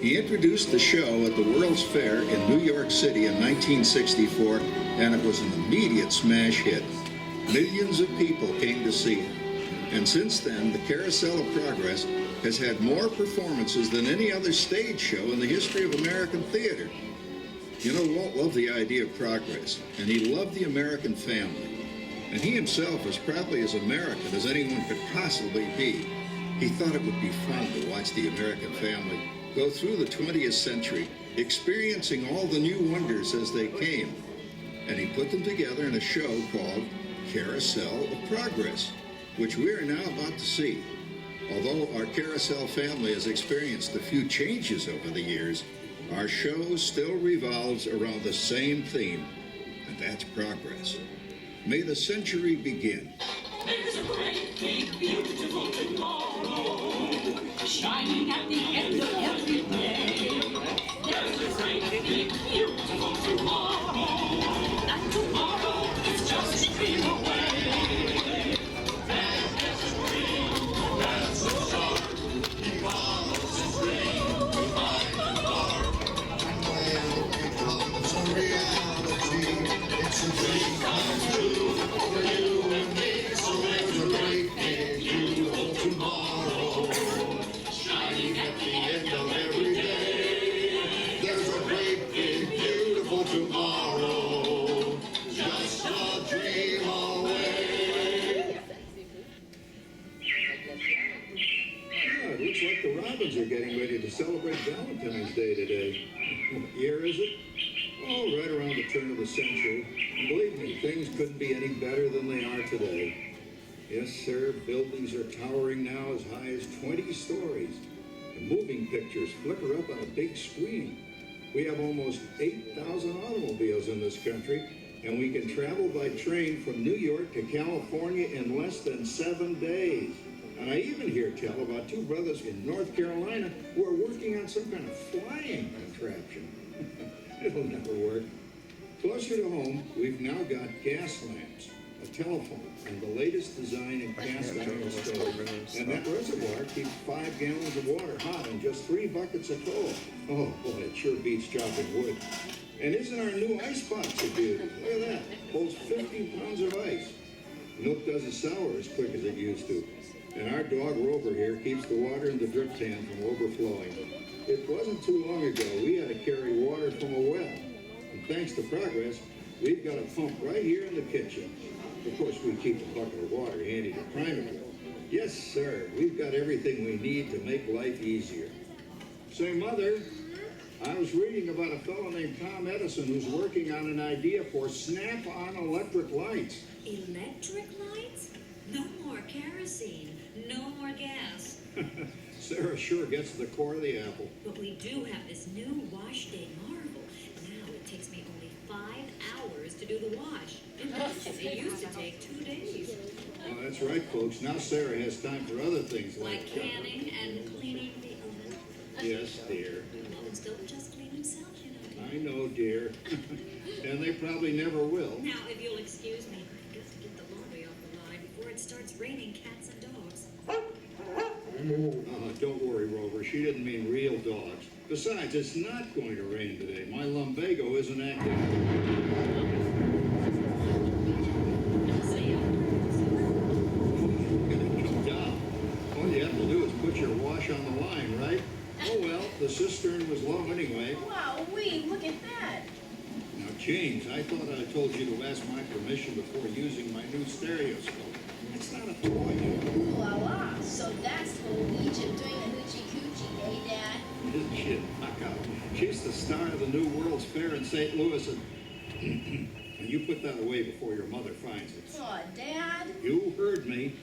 He introduced the show at the World's Fair in New York City in 1964, and it was an immediate smash hit. Millions of people came to see it. And since then, the Carousel of Progress has had more performances than any other stage show in the history of American theater. You know, Walt loved the idea of progress, and he loved the American family. And he himself was probably as American as anyone could possibly be. He thought it would be fun to watch the American family go through the 20th century, experiencing all the new wonders as they came. And he put them together in a show called Carousel of Progress, which we are now about to see. Although our Carousel family has experienced a few changes over the years, our show still revolves around the same theme, and that's progress. May the century begin. There's a great, big, beautiful tomorrow, shining at the end of every day. There's a great, big, beautiful tomorrow, and tomorrow is just a dream away. There's a dream that's so sharp, he follows his dream to find the dark. And when it becomes a reality, it's a dream come true for you and me. So there's a great, big, beautiful tomorrow, shining at the end of every day. There's a great, big, beautiful tomorrow, just a dream away. It looks like the Robins are getting ready to celebrate Valentine's Day today. What year is it? Oh, right around the turn of the century. And believe me, things couldn't be any better than they are today. Yes, sir, buildings are towering now as high as 20 stories. The moving pictures flicker up on a big screen. We have almost 8,000 automobiles in this country, and we can travel by train from New York to California in less than 7 days. And I even hear tell about two brothers in North Carolina who are working on some kind of flying contraption. It'll never work. Closer to home, we've now got gas lamps, a telephone, and the latest design in cast iron stove. And that reservoir keeps 5 gallons of water hot in just 3 buckets of coal. Oh, boy, it sure beats chopping wood. And isn't our new ice box a beauty? Look at that. Holds 50 pounds of ice. Milk doesn't sour as quick as it used to. And our dog Rover here keeps the water in the drip tan from overflowing. It wasn't too long ago we had to carry water from a well. And thanks to progress, we've got a pump right here in the kitchen. Of course, we keep a bucket of water handy to prime it with. Yes, sir, we've got everything we need to make life easier. Say, Mother, I was reading about a fellow named Tom Edison who's working on an idea for snap-on electric lights. Electric lights? No more kerosene, no more gas. Sarah sure gets to the core of the apple. But we do have this new wash day marvel. Now it takes me only 5 hours to do the wash. It used to take 2 days. Oh, that's right, folks. Now Sarah has time for other things Like canning and cleaning the oven. Yes, dear. The ovens don't just clean themselves, you know. I know, dear. And they probably never will. Now, if you'll excuse me, I've got to get the laundry off the line before it starts raining cats and dogs. Don't worry, Rover. She didn't mean real dogs. Besides, it's not going to rain today. My lumbago isn't active. Come down. All you have to do is put your wash on the line, right? Oh, well, the cistern was low anyway. Wow-wee, look at that. Now, James, I thought I told you to ask my permission before using my new stereoscope. It's not a toy, you know. Ooh la la. So that's old Egypt doing the hoochie coochie, eh, Dad? Isn't she? Knock out. She's the star of the new World's Fair in St. Louis, and you put that away before your mother finds it. Aw, Dad. You heard me.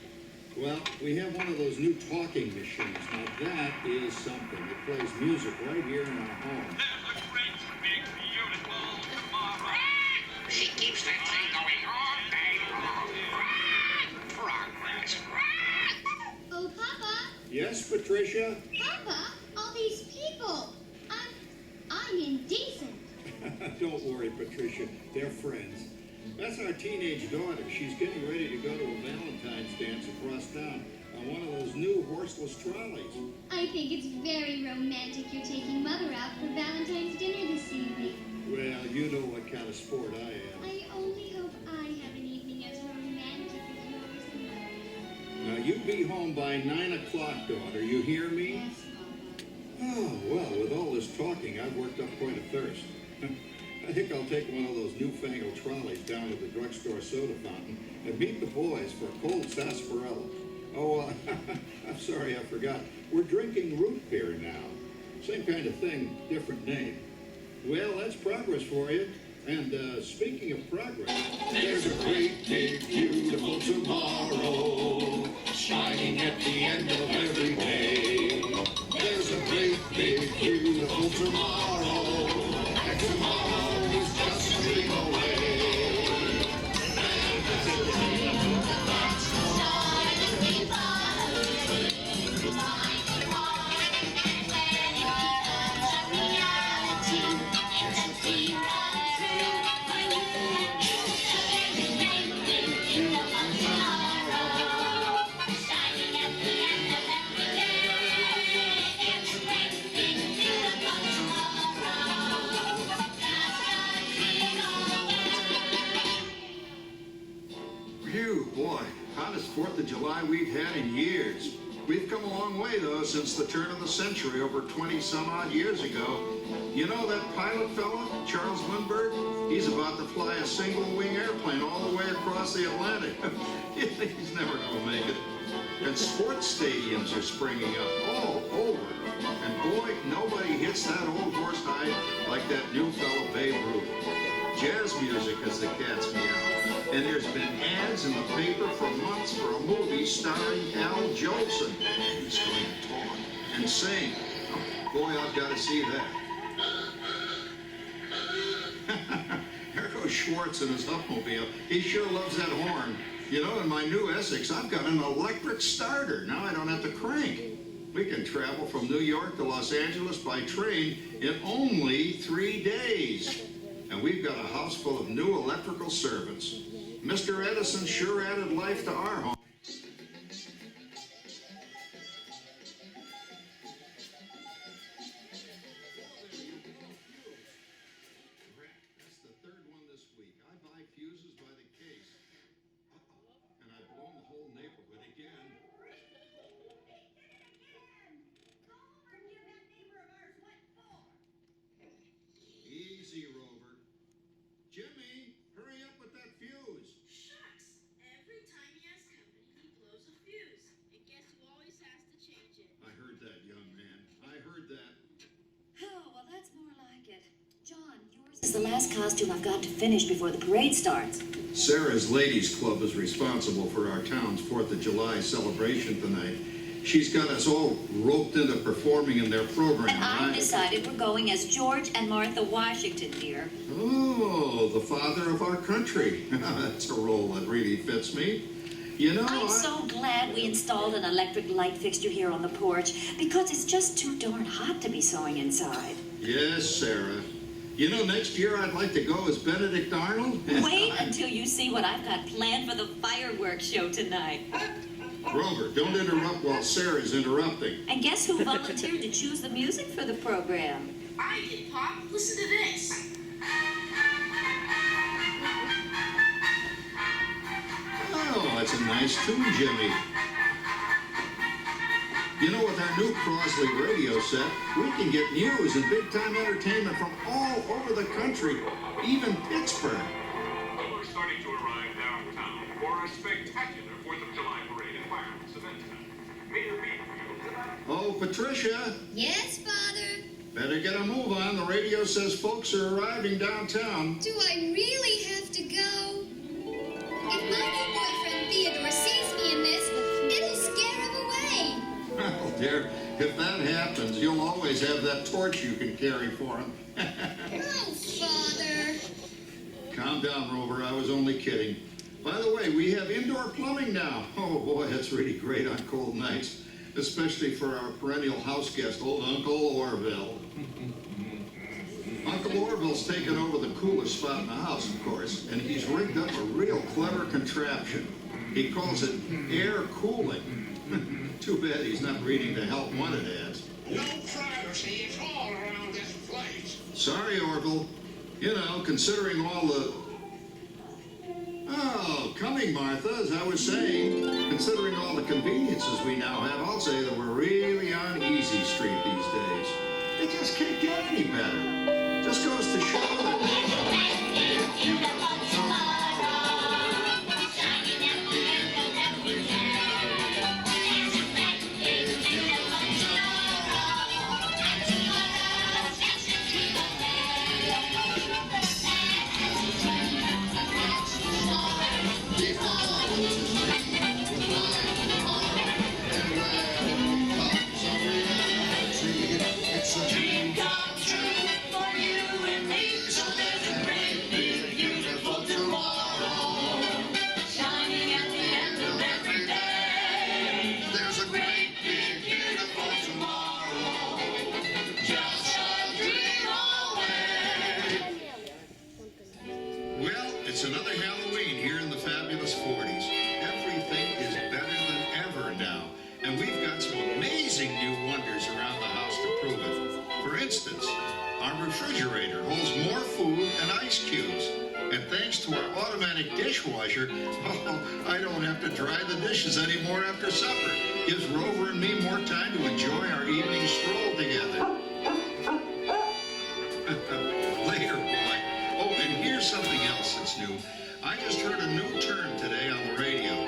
Well, we have one of those new talking machines. Now that is something. It plays music right here in our home. There's a great, big, beautiful tomorrow. She keeps that thing going all day long. Progress. Oh, Papa! Yes, Patricia? Papa, all these people! I'm indecent. Don't worry, Patricia. They're friends. That's our teenage daughter. She's getting ready to go to a Valentine's dance across town. on one of those new horseless trolleys. I think it's very romantic you're taking Mother out for Valentine's dinner this evening. Well, you know what kind of sport I am. I only hope I have an evening as romantic as yours and Mother's. Now, you be home by 9 o'clock, daughter. You hear me? Yes, Papa. Oh, well, with all this talking, I've worked up quite a thirst. I think I'll take one of those newfangled trolleys down to the drugstore soda fountain and meet the boys for a cold sarsaparilla. Oh, I'm sorry, I forgot. We're drinking root beer now. Same kind of thing, different name. Well, that's progress for you. And speaking of progress, There's a great, big, beautiful tomorrow shining at the end of every day. There's a great, big, beautiful tomorrow, and tomorrow is just a dream away. phew, boy, hottest 4th of July we've had in years. We've come a long way, though, since the turn of the century, over 20-some-odd years ago. You know that pilot fella, Charles Lindbergh? He's about to fly a single-wing airplane all the way across the Atlantic. He's never going to make it. And sports stadiums are springing up all over. And boy, nobody hits that old horse hide like that new fella Babe Ruth. Jazz music, as the cats meow. And there's been ads in the paper for months for a movie starring Al Jolson. He's going to talk and sing. Oh, boy, I've got to see that. There goes Schwartz in his Upmobile. He sure loves that horn. You know, in my new Essex, I've got an electric starter. Now I don't have to crank. We can travel from New York to Los Angeles by train in only 3 days. And we've got a house full of new electrical servants. Mr. Edison sure added life to our home. That's the third one this week. I buy fuses by the case. And I've blown the whole neighborhood again. Easy, Rover. Jimmy, hurry up with that fuse. Shucks! Every time he has company, he blows a fuse. And guess who always has to change it? I heard that, young man. I heard that. Oh, well, that's more like it. John, yours is the last costume I've got to finish before the parade starts. Sarah's Ladies Club is responsible for our town's 4th of July celebration tonight. She's got us all roped into performing in their program. And I've decided we're going as George and Martha Washington, dear. Oh, the father of our country. That's a role that really fits me. You know, I'm so glad we installed an electric light fixture here on the porch because it's just too darn hot to be sewing inside. Yes, Sarah. You know, next year I'd like to go as Benedict Arnold. Wait until you see what I've got planned for the fireworks show tonight. Rover, don't interrupt while Sarah's interrupting. And guess who volunteered to choose the music for the program? I did, Pop. Listen to this. Oh, that's a nice tune, Jimmy. You know, with our new Crosley radio set, we can get news and big-time entertainment from all over the country, even Pittsburgh. We're starting to arrive downtown for a spectacular 4th of July parade and fireworks event tonight. May there be for you tonight. Oh, Patricia, Yes, Father? better get a move on. The radio says folks are arriving downtown. Do I really have to go? If my new boyfriend Theodore sees me in this, it'll scare him away. Well, dear, if that happens, you'll always have that torch you can carry for him. Oh, Father. Calm down, Rover. I was only kidding. By the way, we have indoor plumbing now. Oh, boy, that's really great on cold nights, especially for our perennial house guest, old Uncle Orville. Uncle Orville's taken over the coolest spot in the house, of course, and he's rigged up a real clever contraption. He calls it air cooling. Too bad he's not reading the help wanted ads. No privacy at all around this place. Sorry, Orville. You know, considering all the... Oh, coming, Martha, as I was saying, considering all the conveniences we now have, I'll say that we're really on easy street these days. It just can't get any better. Just goes to show that... It's a dream Come true for you and me. So there's a great, big, beautiful tomorrow shining at the end of every day. There's a great, big, beautiful tomorrow. Just a dream away. Well, it's another Halloween here in the fabulous 40s. Everything is better than ever now. And we've got some amazing new wonders around the house to prove it. For instance, our refrigerator holds more food and ice cubes. And thanks to our automatic dishwasher, I don't have to dry the dishes anymore after supper. Gives Rover and me more time to enjoy our evening stroll together. Later, boy. Oh, and here's something else that's new. I just heard a new term today on the radio.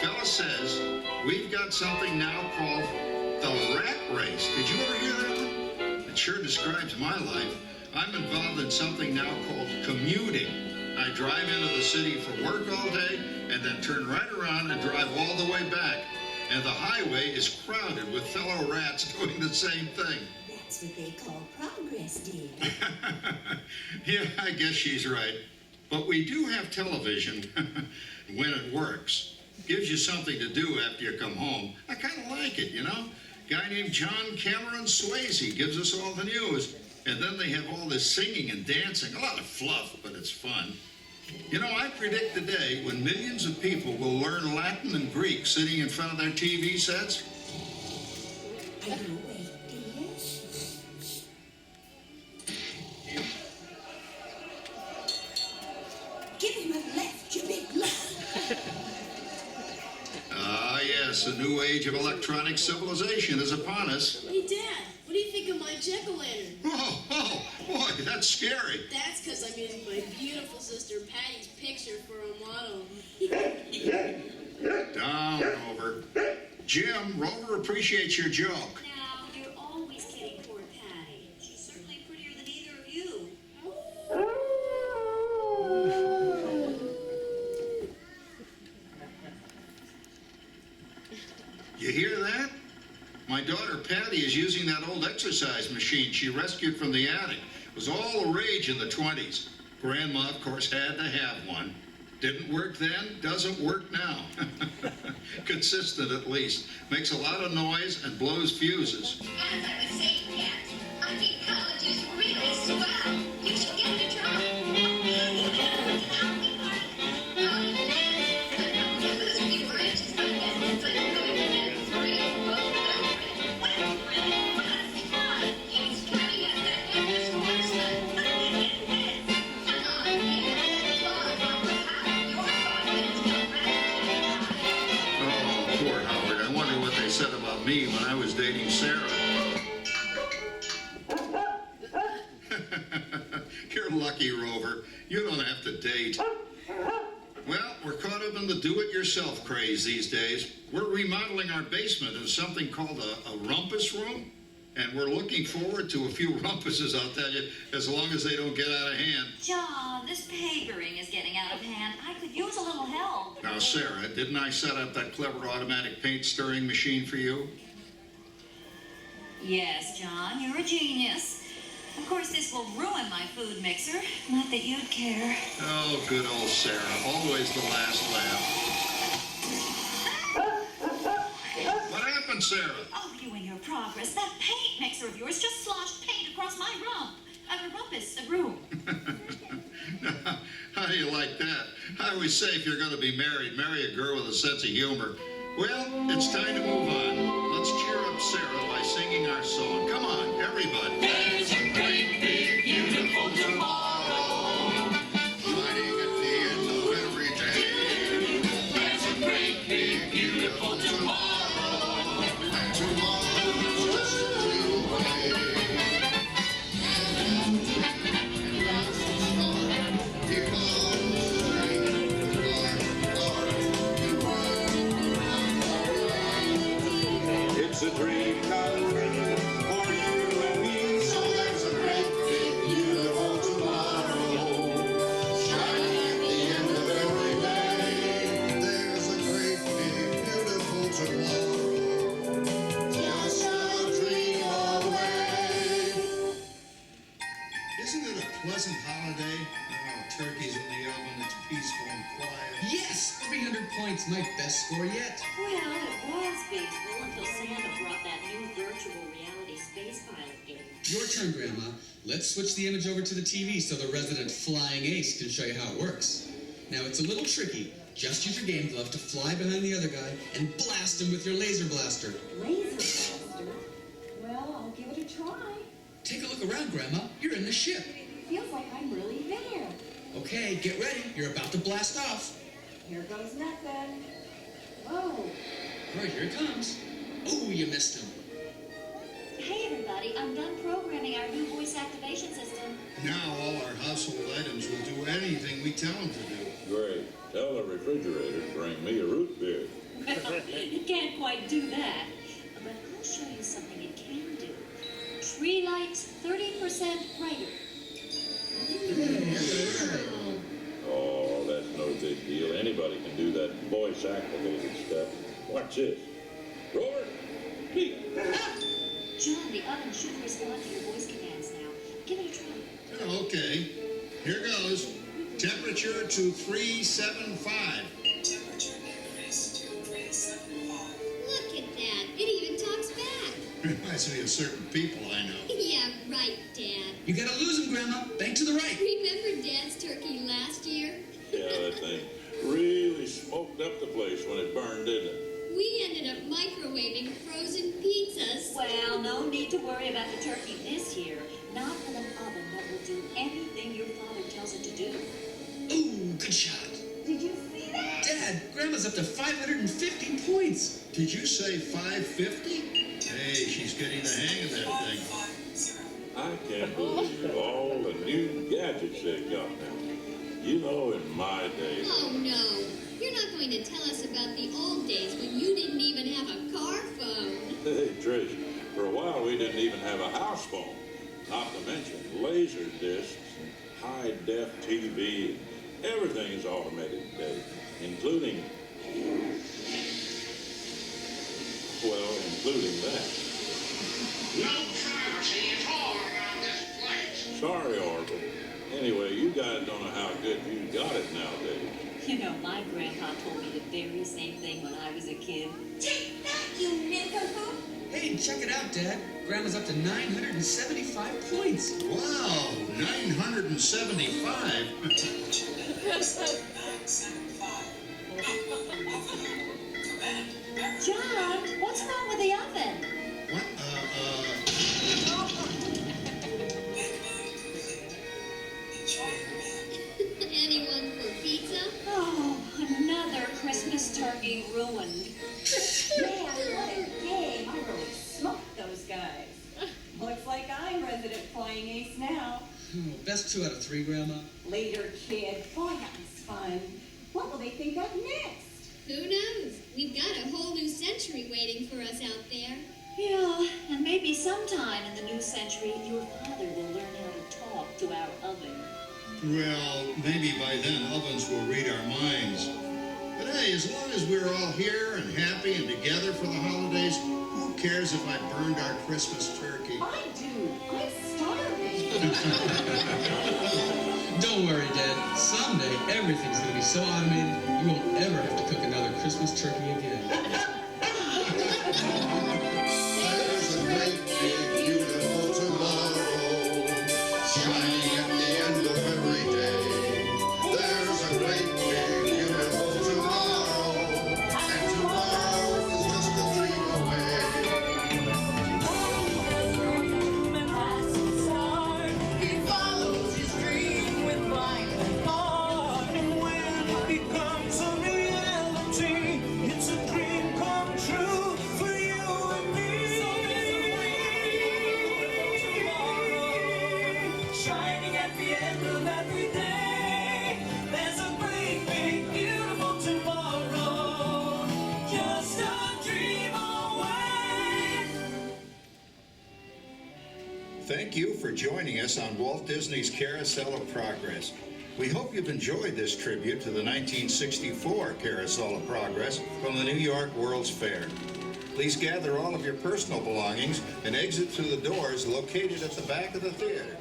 Fella says we've got something now called the rat race. Did you ever hear that one? It sure describes my life. I'm involved in something now called commuting. I drive into the city for work all day and then turn right around and drive all the way back. And the highway is crowded with fellow rats doing the same thing. That's what they call progress, dear. Yeah, I guess she's right. But we do have television when it works. Gives you something to do after you come home. I kind of like it, you know? Guy named John Cameron Swayze gives us all the news. And then they have all this singing and dancing. A lot of fluff, but it's fun. You know, I predict the day when millions of people will learn Latin and Greek sitting in front of their TV sets. Are you awake, dear? Give him a left, you big love. Ah, yes, the new age of electronic civilization is upon us. Hey, Dad, what do you think of my jack-o'-lantern? Oh, boy, that's scary. That's because I'm using my beautiful sister Patty's picture for a model. Down, Rover. Jim, Rover appreciates your joke. Now, you're always kidding poor Patty. She's certainly prettier than either of you. You hear that? My daughter Patty is using that old exercise machine she rescued from the attic. It was all the rage in the 20s. Grandma, of course, had to have one. Didn't work then, doesn't work now. Consistent, at least. Makes a lot of noise and blows fuses. As I was saying, Kat, I think college is really swell. You should give it a try. Oh, poor Howard. I wonder what they said about me when I was dating Sarah. You're lucky, Rover. You don't have to date. Well, we're caught up in the do-it-yourself craze these days. We're remodeling our basement into something called a rumpus room. And we're looking forward to a few rumpuses, I'll tell you, as long as they don't get out of hand. John, this papering is getting out of hand. I could use a little help. Now, Sarah, didn't I set up that clever automatic paint stirring machine for you? Yes, John, you're a genius. Of course, this will ruin my food mixer. Not that you'd care. Oh, good old Sarah. Always the last laugh. What happened, Sarah? Oh, you and your progress. That paint mixer of yours just sloshed paint across my rump. A room. How do you like that? I always say if you're going to be married, marry a girl with a sense of humor. Well, it's time to move on. Let's cheer up Sarah by singing our song. Come on, everybody. There's a great big beautiful tomorrow, Shining at the end of every day. there's a great big beautiful tomorrow. And tomorrow's just a little way. It's a dream come true for you and me. So there's a great big beautiful tomorrow, shining at the end of every day. There's a great big beautiful tomorrow, just a dream away. Isn't it a pleasant holiday? Oh, turkey's in the oven, it's peaceful and quiet. Yes! 300 points, my best score yet. Well, it was peaceful until Santa brought that new virtual reality space pilot game. Your turn, Grandma. Let's switch the image over to the TV so the resident flying ace can show you how it works. Now, it's a little tricky. Just use your game glove to fly behind the other guy and blast him with your laser blaster. Laser blaster? Well, I'll give it a try. Take a look around, Grandma. You're in the ship. Feels like I'm really there. Okay, get ready. You're about to blast off. Here goes nothing. Whoa. All right, here it comes. Oh, you missed him. Hey, everybody, I'm done programming our new voice activation system. Now all our household items will do anything we tell them to do. Great. Tell the refrigerator to bring me a root beer. It can't quite do that. But I'll show you something it can do. Tree lights 30% brighter. Oh, that's no big deal. Anybody can do that voice activated stuff. Watch this. Roar. Beep. John, the oven should respond to your voice commands now. Give it a try. Oh, okay. Here goes. Temperature to 375. Look at that. It even talks back. Reminds me of certain people I know. Yeah, right, Dad. You gotta lose him, Grandma. Bank to the right. Remember Dad's turkey last year? Yeah, that thing really smoked up the place when it burned, didn't it? We ended up microwaving frozen pizzas. Well, no need to worry about the turkey this year. Not in an oven that will do anything your father tells it to do. Ooh, good shot. Did you see that? Dad, Grandma's up to 550 points. Did you say 550? Hey, she's getting the hang of that thing. I can't believe all the new gadgets they've got now. You know, in my day. Oh, no. You're not going to tell us about the old days when you didn't even have a car phone. Hey, Trish, for a while we didn't even have a house phone. Not to mention laser discs and high-def TV. Everything is automated today, including that. No privacy at all around this place. Sorry, Orville. Anyway, you guys don't know how good you got it nowadays. You know, my grandpa told me the very same thing when I was a kid. Take that, you nincompoop! Hey, check it out, Dad. Grandma's up to 975 points. Wow, 975? John, what's wrong with the oven? What? Anyone for pizza? Oh, another Christmas turkey ruined. Man, what a game. I really smoked those guys. Looks like I'm resident flying ace now. Oh, best 2 out of 3, Grandma. Later, kid. Boy, that was fun. What will they think of next? Who knows? We've got a whole new century waiting for us out there. Yeah, and maybe sometime in the new century, your father will learn how to talk to our oven. Well, maybe by then ovens will read our minds. But hey, as long as we're all here and happy and together for the holidays, who cares if I burned our Christmas turkey? I do. I'm starving. Don't worry, Dad. Someday, everything's going to be so automated, you won't ever have to cook another Christmas turkey again. There's a great big beautiful tomorrow, shining at the end of every day. There's a great big beautiful tomorrow, and tomorrow for joining us on Walt Disney's Carousel of Progress. We hope you've enjoyed this tribute to the 1964 Carousel of Progress from the New York World's Fair. Please gather all of your personal belongings and exit through the doors located at the back of the theater.